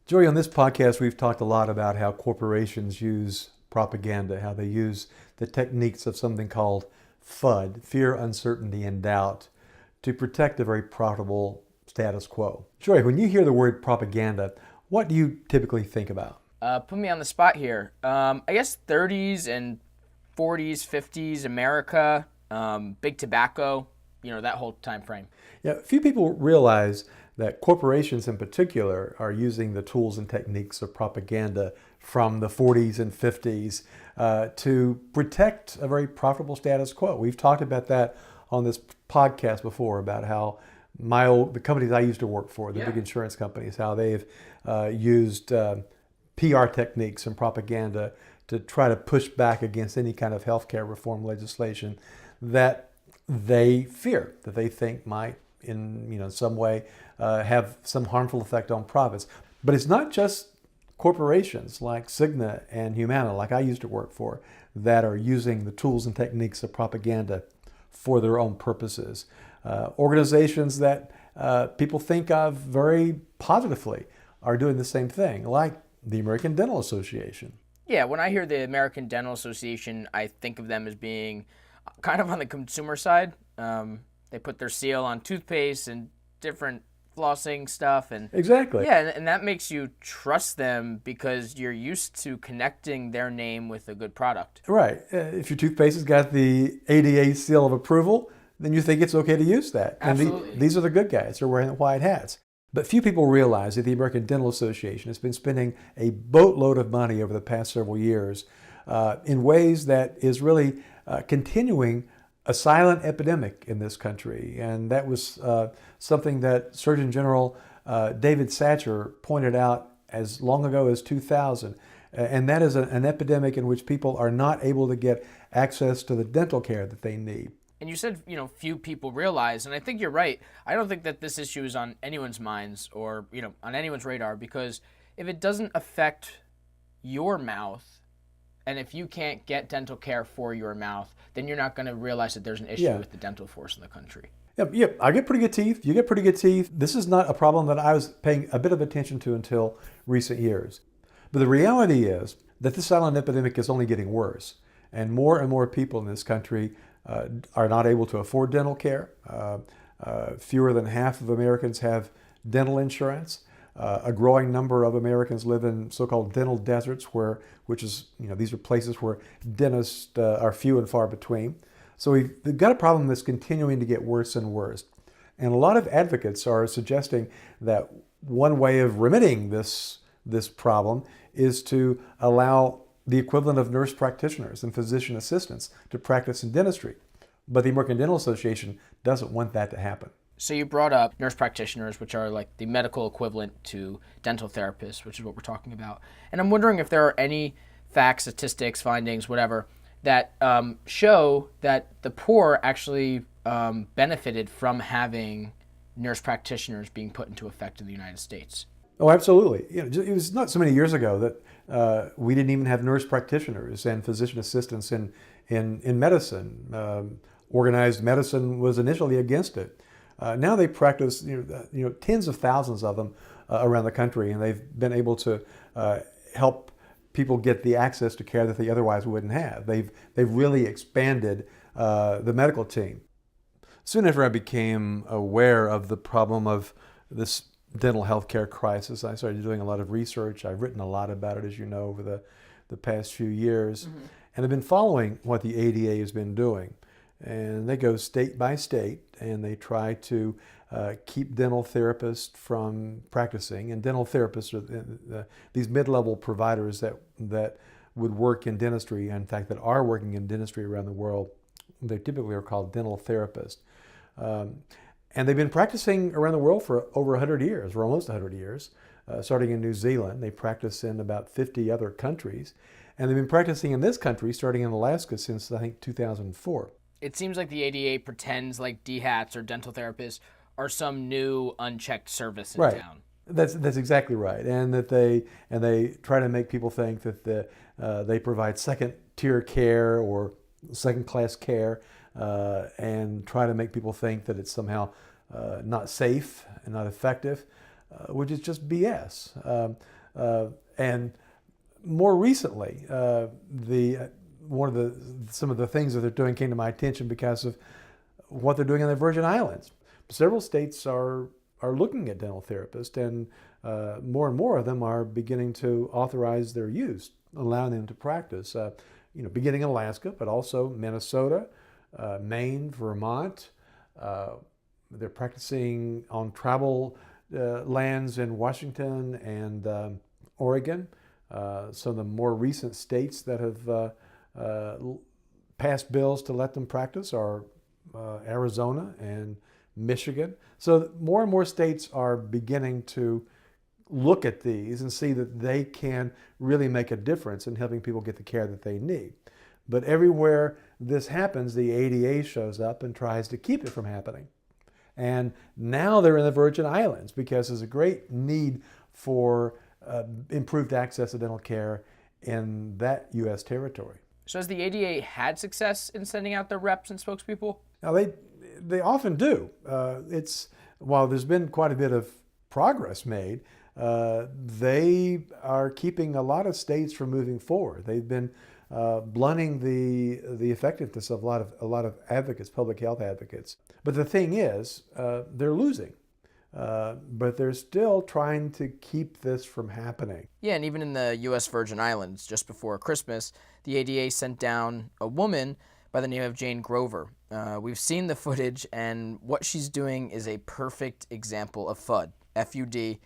Joey, on this podcast, we've talked a lot about how corporations use propaganda, how they use the techniques of something called FUD, fear, uncertainty, and doubt, to protect a very profitable status quo. Joey, when you hear the word propaganda, what do you typically think about? Put me on the spot here. I guess 30s and 40s, 50s, America, big tobacco, that whole time frame. Yeah, few people realize that corporations in particular are using the tools and techniques of propaganda from the 40s and 50s to protect a very profitable status quo. We've talked about that on this podcast before, about how the companies I used to work for, the big insurance companies, how they've used PR techniques and propaganda to try to push back against any kind of healthcare reform legislation that they fear, that they think might in some way have some harmful effect on profits. But it's not just corporations like Cigna and Humana, like I used to work for, that are using the tools and techniques of propaganda for their own purposes. Organizations that people think of very positively are doing the same thing, like the American Dental Association. Yeah, when I hear the American Dental Association, I think of them as being kind of on the consumer side. They put their seal on toothpaste and different flossing stuff. And exactly. Yeah, and that makes you trust them because you're used to connecting their name with a good product. Right. If your toothpaste has got the ADA seal of approval, then you think it's okay to use that. Absolutely. And these are the good guys. They're wearing the white hats. But few people realize that the American Dental Association has been spending a boatload of money over the past several years in ways that is really continuing a silent epidemic in this country. And that was something that Surgeon General David Satcher pointed out as long ago as 2000. And that is an epidemic in which people are not able to get access to the dental care that they need. And you said, few people realize, and I think you're right. I don't think that this issue is on anyone's minds or, on anyone's radar, because if it doesn't affect your mouth, and if you can't get dental care for your mouth, then you're not going to realize that there's an issue with the dental force in the country. Yep. I get pretty good teeth. You get pretty good teeth. This is not a problem that I was paying a bit of attention to until recent years. But the reality is that this silent epidemic is only getting worse. And more people in this country are not able to afford dental care. Fewer than half of Americans have dental insurance. A growing number of Americans live in so-called dental deserts, these are places where dentists are few and far between. So we've got a problem that's continuing to get worse and worse. And a lot of advocates are suggesting that one way of remedying this problem is to allow the equivalent of nurse practitioners and physician assistants to practice in dentistry. But the American Dental Association doesn't want that to happen. So you brought up nurse practitioners, which are like the medical equivalent to dental therapists, which is what we're talking about. And I'm wondering if there are any facts, statistics, findings, whatever, that show that the poor actually benefited from having nurse practitioners being put into effect in the United States. Oh, absolutely. It was not so many years ago that we didn't even have nurse practitioners and physician assistants in medicine. Organized medicine was initially against it. Now they practice, tens of thousands of them around the country, and they've been able to help people get the access to care that they otherwise wouldn't have. They've really expanded the medical team. Soon after I became aware of the problem of this dental healthcare crisis, I started doing a lot of research. I've written a lot about it, as you know, over the past few years. Mm-hmm. And I've been following what the ADA has been doing. And they go state by state, and they try to keep dental therapists from practicing. And dental therapists are these mid-level providers that would work in dentistry, in fact, that are working in dentistry around the world. They typically are called dental therapists. And they've been practicing around the world for over 100 years, or almost 100 years, starting in New Zealand. They practice in about 50 other countries. And they've been practicing in this country, starting in Alaska, since, I think, 2004. It seems like the ADA pretends like DHATs or dental therapists are some new unchecked service in town. That's exactly right, and that they try to make people think that they provide second-tier care or second-class care. and try to make people think that it's somehow not safe and not effective, which is just BS. And more recently, some of the things that they're doing came to my attention because of what they're doing on the Virgin Islands. Several states are looking at dental therapists, and more and more of them are beginning to authorize their use, allowing them to practice. Beginning in Alaska, but also Minnesota, Maine, Vermont. They're practicing on travel lands in Washington and Oregon. Some of the more recent states that have passed bills to let them practice are Arizona and Michigan. So more and more states are beginning to look at these and see that they can really make a difference in helping people get the care that they need. But everywhere this happens, the ADA shows up and tries to keep it from happening. And now they're in the Virgin Islands because there's a great need for improved access to dental care in that U.S. territory. So has the ADA had success in sending out their reps and spokespeople? Now they often do. While there's been quite a bit of progress made, they are keeping a lot of states from moving forward. They've been blunting the effectiveness of a lot of advocates, public health advocates. But the thing is, they're losing. But they're still trying to keep this from happening. Yeah, and even in the U.S. Virgin Islands, just before Christmas, the ADA sent down a woman by the name of Jane Grover. We've seen the footage, and what she's doing is a perfect example of FUD, F-U-D,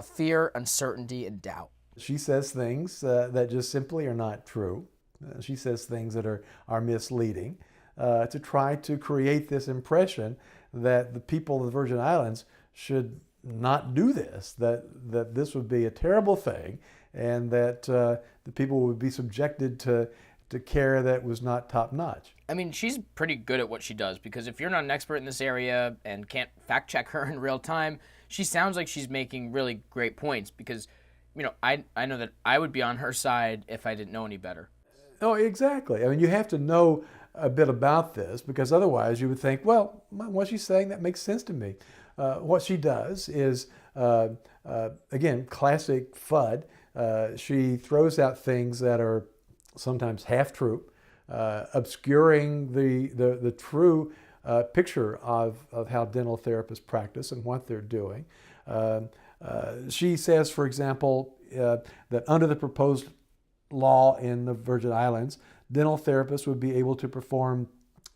fear, uncertainty, and doubt. She says things that just simply are not true. She says things that are misleading to try to create this impression that the people of the Virgin Islands should not do this, that this would be a terrible thing, and that the people would be subjected to care that was not top-notch. I mean, she's pretty good at what she does, because if you're not an expert in this area and can't fact-check her in real time, she sounds like she's making really great points, because, I know that I would be on her side if I didn't know any better. Oh, exactly. I mean, you have to know a bit about this, because otherwise you would think, well, what she's saying, that makes sense to me. What she does is, again, classic FUD. She throws out things that are sometimes half-true, obscuring the true picture of how dental therapists practice and what they're doing. She says, for example, that under the proposed law in the Virgin Islands, dental therapists would be able to perform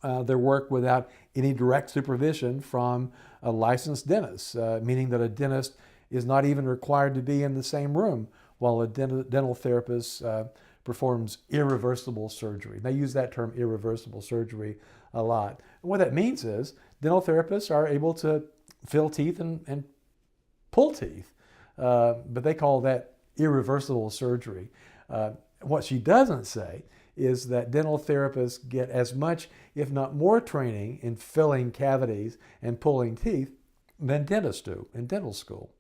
their work without any direct supervision from a licensed dentist, meaning that a dentist is not even required to be in the same room while a dental therapist performs irreversible surgery. They use that term, irreversible surgery, a lot. And what that means is dental therapists are able to fill teeth and pull teeth, but they call that irreversible surgery. What she doesn't say is that dental therapists get as much, if not more, training in filling cavities and pulling teeth than dentists do in dental school.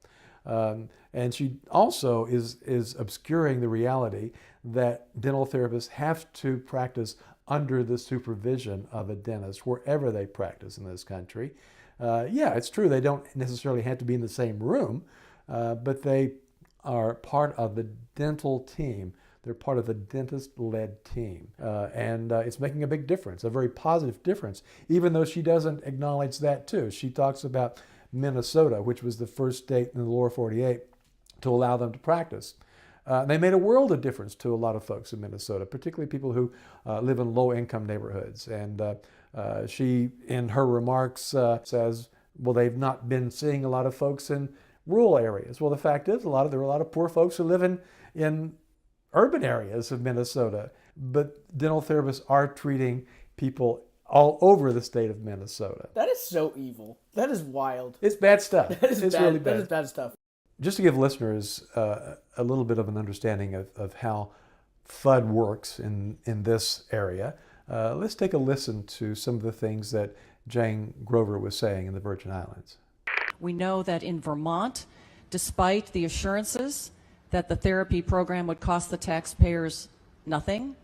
And she also is obscuring the reality that dental therapists have to practice under the supervision of a dentist wherever they practice in this country. Yeah, it's true, they don't necessarily have to be in the same room, but they are part of the dental team. They're part of the dentist-led team. And it's making a big difference, a very positive difference, even though she doesn't acknowledge that too. She talks about Minnesota, which was the first state in the lower 48 to allow them to practice. They made a world of difference to a lot of folks in Minnesota, particularly people who live in low-income neighborhoods. And she, in her remarks, says, well, they've not been seeing a lot of folks in rural areas. Well, the fact is, there are a lot of poor folks who live in urban areas of Minnesota, but dental therapists are treating people all over the state of Minnesota. That is so evil. That is wild. It's bad stuff. It's really bad. That is bad stuff. Just to give listeners a little bit of an understanding of how FUD works in this area, let's take a listen to some of the things that Jane Grover was saying in the Virgin Islands. We know that in Vermont, despite the assurances that the therapy program would cost the taxpayers nothing,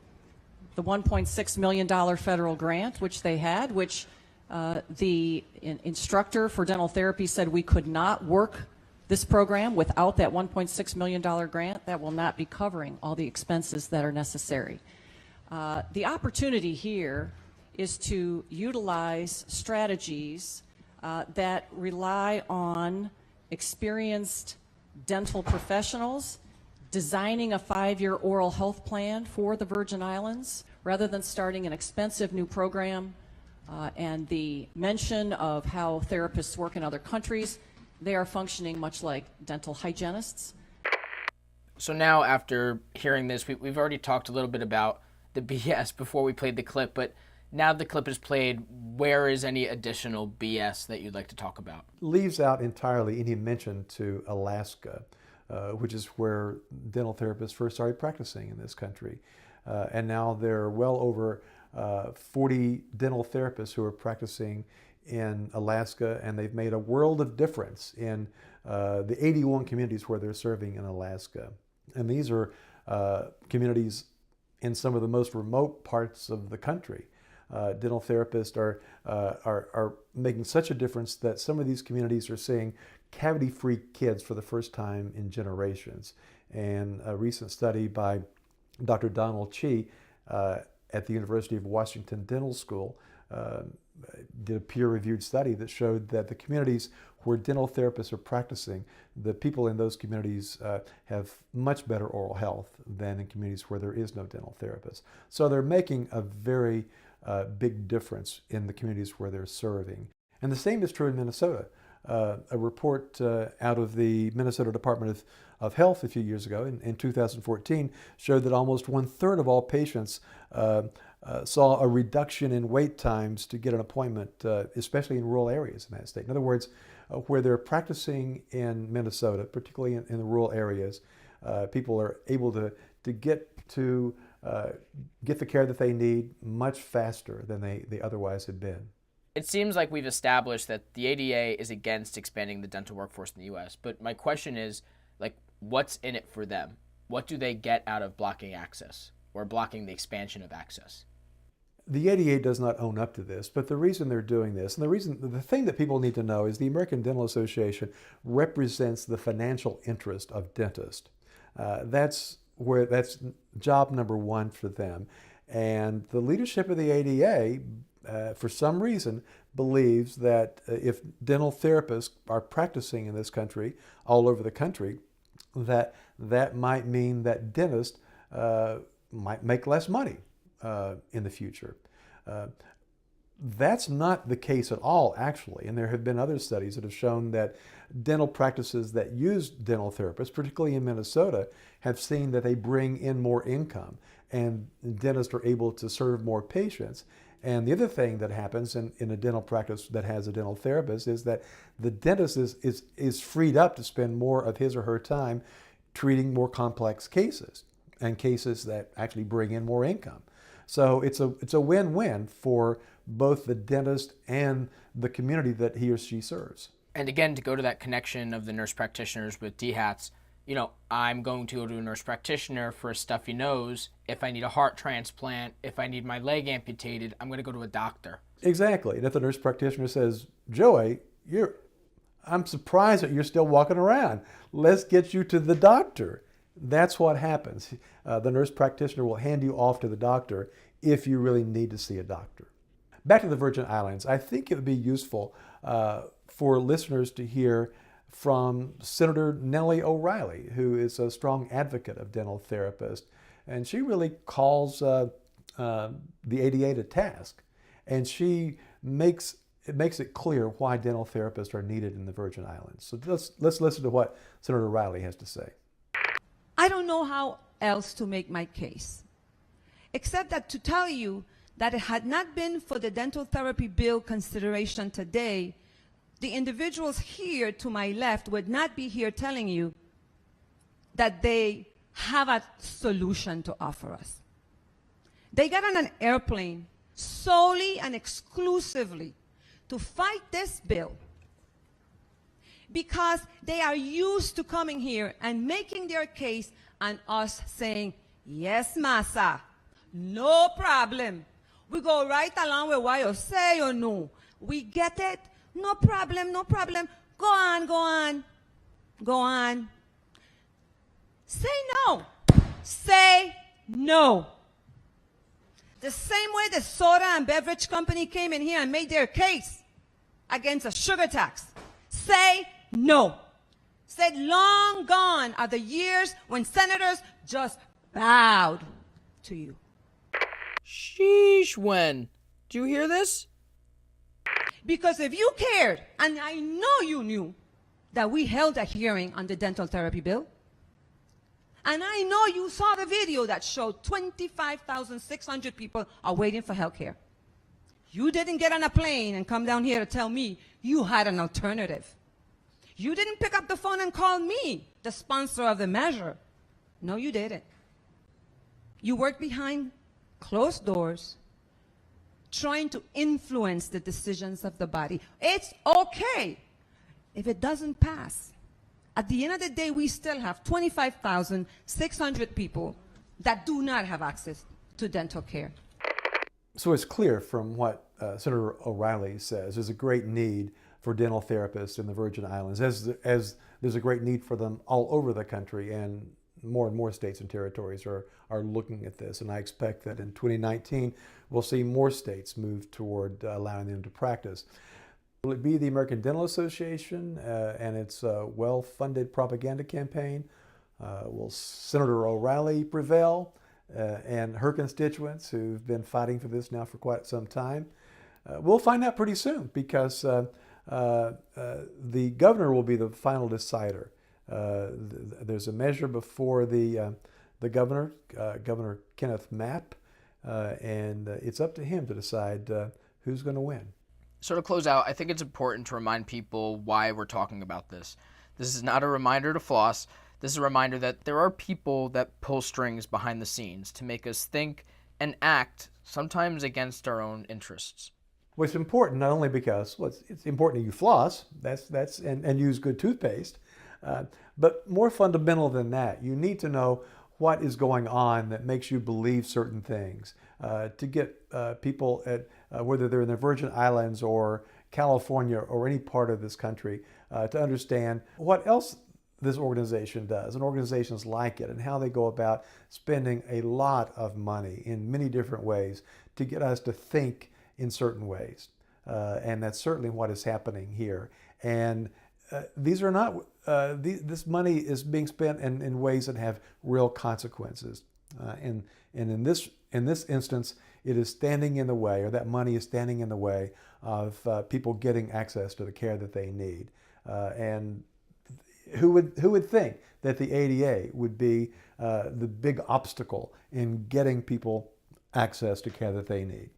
the $1.6 million federal grant, which they had, which the instructor for dental therapy said we could not work this program without that $1.6 million grant. That will not be covering all the expenses that are necessary. The opportunity here is to utilize strategies that rely on experienced dental professionals designing a 5-year oral health plan for the Virgin Islands rather than starting an expensive new program. And the mention of how therapists work in other countries, they are functioning much like dental hygienists. So now, after hearing this, we've already talked a little bit about the BS before we played the clip, but now the clip is played, where is any additional BS that you'd like to talk about? Leaves out entirely any mention to Alaska, which is where dental therapists first started practicing in this country. And now there are well over 40 dental therapists who are practicing in Alaska, and they've made a world of difference in the 81 communities where they're serving in Alaska. And these are communities in some of the most remote parts of the country. Dental therapists are making such a difference that some of these communities are seeing cavity-free kids for the first time in generations. And a recent study by Dr. Donald Chi at the University of Washington Dental School did a peer-reviewed study that showed that the communities where dental therapists are practicing, the people in those communities have much better oral health than in communities where there is no dental therapist. So they're making a very big difference in the communities where they're serving. And the same is true in Minnesota. A report out of the Minnesota Department of Health a few years ago, in 2014, showed that almost 1/3 of all patients saw a reduction in wait times to get an appointment, especially in rural areas in that state. In other words, where they're practicing in Minnesota, particularly in the rural areas, people are able to get the care that they need much faster than they otherwise had been. It seems like we've established that the ADA is against expanding the dental workforce in the U.S., but my question is, what's in it for them? What do they get out of blocking access or blocking the expansion of access? The ADA does not own up to this, but the reason they're doing this, and the thing that people need to know is the American Dental Association represents the financial interest of dentists. That's job number one for them. And the leadership of the ADA, for some reason, believes that if dental therapists are practicing in this country, all over the country, that might mean that dentists might make less money in the future. That's not the case at all, actually. And there have been other studies that have shown that dental practices that use dental therapists, particularly in Minnesota, have seen that they bring in more income, and dentists are able to serve more patients. And the other thing that happens in a dental practice that has a dental therapist is that the dentist is freed up to spend more of his or her time treating more complex cases, and cases that actually bring in more income. So it's a win-win for both the dentist and the community that he or she serves. And again, to go to that connection of the nurse practitioners with DHATs, I'm going to go to a nurse practitioner for a stuffy nose. If I need a heart transplant, if I need my leg amputated, I'm going to go to a doctor. Exactly. And if the nurse practitioner says, Joey, I'm surprised that you're still walking around. Let's get you to the doctor. That's what happens. The nurse practitioner will hand you off to the doctor if you really need to see a doctor. Back to the Virgin Islands, I think it would be useful for listeners to hear from Senator Nellie O'Reilly, who is a strong advocate of dental therapists. And she really calls the ADA to task. And she makes it clear why dental therapists are needed in the Virgin Islands. So let's listen to what Senator O'Reilly has to say. I don't know how else to make my case, except that to tell you that it had not been for the dental therapy bill consideration today, the individuals here to my left would not be here telling you that they have a solution to offer us. They got on an airplane solely and exclusively to fight this bill because they are used to coming here and making their case and us saying, yes, massa, No problem. We go right along with what you say or no. We get it? No problem, no problem. Go on, go on. Go on. Say no. Say no. The same way the soda and beverage company came in here and made their case against a sugar tax. Say no. Said long gone are the years when senators just bowed to you. Sheesh, Wen. Do you hear this? Because if you cared, and I know you knew, that we held a hearing on the dental therapy bill, and I know you saw the video that showed 25,600 people are waiting for health care. You didn't get on a plane and come down here to tell me you had an alternative. You didn't pick up the phone and call me, the sponsor of the measure. No, you didn't. You worked behind closed doors, trying to influence the decisions of the body. It's okay if it doesn't pass. At the end of the day, we still have 25,600 people that do not have access to dental care. So it's clear from what Senator O'Reilly says, there's a great need for dental therapists in the Virgin Islands, as there's a great need for them all over the country, and more states and territories are looking at this. And I expect that in 2019, we'll see more states move toward allowing them to practice. Will it be the American Dental Association and its well-funded propaganda campaign? Will Senator O'Reilly prevail and her constituents who've been fighting for this now for quite some time? We'll find out pretty soon, because the governor will be the final decider. There's a measure before the governor, Governor Kenneth Mapp, and it's up to him to decide who's going to win. So to close out, I think it's important to remind people why we're talking about this. This is not a reminder to floss. This is a reminder that there are people that pull strings behind the scenes to make us think and act, sometimes against our own interests. Well, it's important not only because it's important that you floss, and use good toothpaste, but more fundamental than that, you need to know what is going on that makes you believe certain things. To get people at whether they're in the Virgin Islands or California or any part of this country to understand what else this organization does, and organizations like it, and how they go about spending a lot of money in many different ways to get us to think in certain ways. And that's certainly what is happening here. And these are not, this money is being spent in ways that have real consequences. And in this instance, it is standing in the way, or that money is standing in the way of people getting access to the care that they need. And who would think that the ADA would be the big obstacle in getting people access to care that they need?